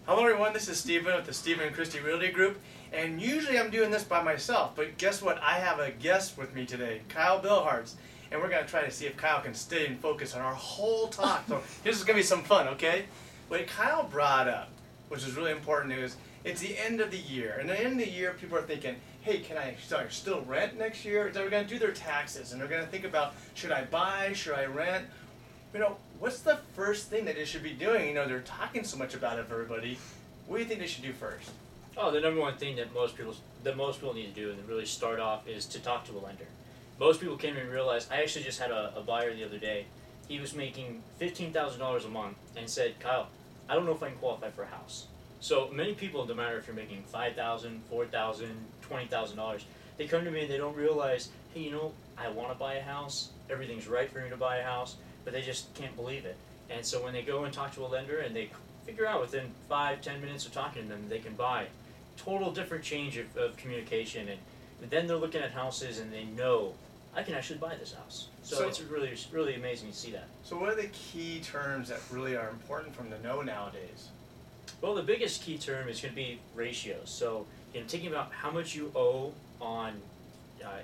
Hello everyone, this is Stephen with the Stephen and Christie Realty Group, and usually I'm doing this by myself, but guess what? I have a guest with me today, Kyle Billhartz, and we're going to try to see if Kyle can stay and focus on our whole talk. So this is going to be some fun, okay? What Kyle brought up, which is really important, is it's the end of the year, and at the end of the year people are thinking, hey, can I still rent next year? They're going to do their taxes, and they're going to think about, should I buy, should I rent? You know, what's the first thing that they should be doing? You know, they're talking so much about it for everybody. What do you think they should do first? Oh, the number one thing that most people need to do and really start off is to talk to a lender. Most people can't even realize. I actually just had a buyer the other day. He was making $15,000 a month and said, Kyle, I don't know if I can qualify for a house. So many people, no matter if you're making $5,000, $4,000, $20,000, they come to me and they don't realize, hey, you know, I want to buy a house. Everything's right for me to buy a house. But they just can't believe it. And so when they go and talk to a lender and they figure out within 5-10 minutes of talking to them they can buy, total different change of communication, and then they're looking at houses and they know I can actually buy this house. So it's really amazing to see that. So what are the key terms that really are important from the know nowadays? Well, the biggest key term is going to be ratios. So thinking about how much you owe on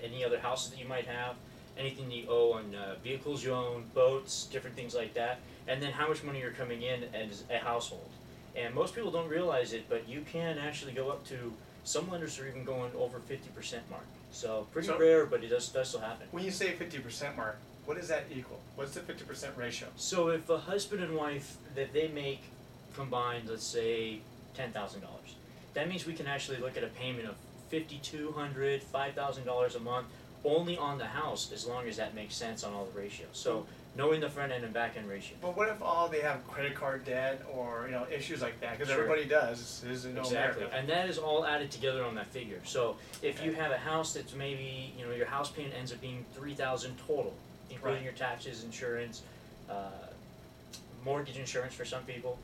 any other houses that you might have, anything you owe on vehicles you own, boats, different things like that, and then how much money you're coming in as a household. And most people don't realize it, but you can actually go up to, some lenders are even going over 50% mark. So pretty rare, but it does still happen. When you say 50% mark, what does that equal? What's the 50% ratio? So if a husband and wife, that they make combined, let's say $10,000, that means we can actually look at a payment of $5,200, $5,000 a month, only on the house, as long as that makes sense on all the ratios. So knowing the front end and back end ratio. But what if they have credit card debt or issues like that? Because Sure. everybody does. This is Exactly, America. and that is all added together on that figure. So if you have a house that's maybe your house payment ends up being $3,000 total, including your taxes, insurance, mortgage insurance for some people.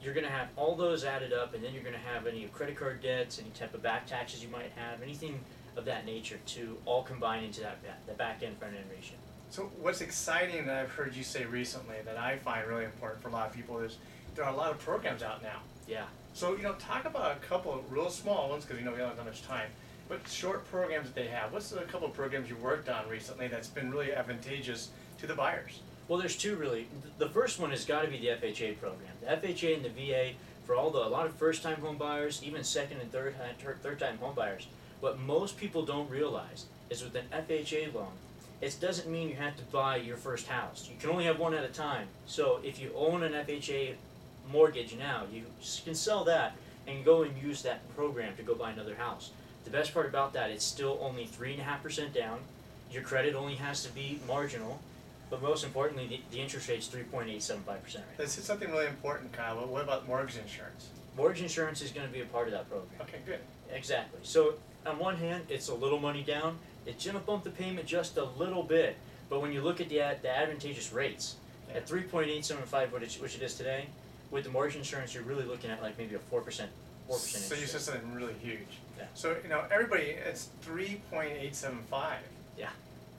You're going to have all those added up, and then you're going to have any credit card debts, any type of back taxes you might have, anything of that nature to all combine into the back end front end ratio. So what's exciting that I've heard you say recently that I find really important for a lot of people is there are a lot of programs out now. Yeah. So talk about a couple of real small ones, because we don't have that much time, but short programs that they have. What's a couple of programs you worked on recently that's been really advantageous to the buyers? Well, there's two really. The first one has got to be the FHA program. The FHA and the VA for a lot of first-time home buyers, even second and third-time home buyers. What most people don't realize is with an FHA loan, it doesn't mean you have to buy your first house. You can only have one at a time. So if you own an FHA mortgage now, you can sell that and go and use that program to go buy another house. The best part about that, it's still only 3.5% down. Your credit only has to be marginal. But most importantly, the interest rate is 3.875% right now. This is something really important, Kyle. But what about mortgage insurance? Mortgage insurance is going to be a part of that program. Okay, good. Exactly. So on one hand, it's a little money down. It's going to bump the payment just a little bit. But when you look at the advantageous rates, at 3.875, which it is today, with the mortgage insurance, you're really looking at like maybe a 4% interest So you said something really huge. Yeah. So everybody, it's 3.875. Yeah.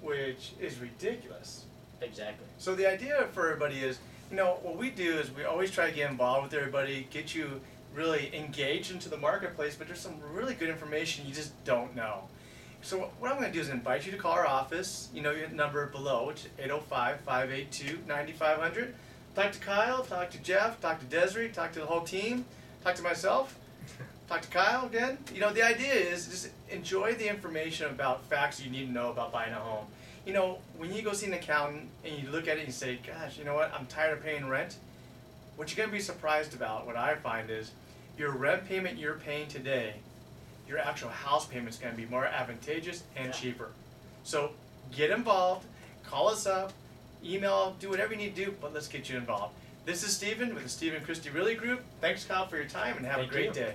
Which is ridiculous. Exactly. So the idea for everybody is, what we do is we always try to get involved with everybody, get you really engaged into the marketplace, but there's some really good information you just don't know. So what I'm going to do is invite you to call our office. Your number below, which is 805-582-9500. Talk to Kyle, talk to Jeff, talk to Desiree, talk to the whole team, talk to myself, talk to Kyle again. The idea is just enjoy the information about facts you need to know about buying a home. When you go see an accountant and you look at it and you say, gosh, you know what, I'm tired of paying rent, what you're going to be surprised about, what I find is, your rent payment you're paying today, your actual house payment is going to be more advantageous and cheaper. So get involved, call us up, email, do whatever you need to do, but let's get you involved. This is Stephen with the Stephen Christie Realty Group. Thanks, Kyle, for your time, and have a great day.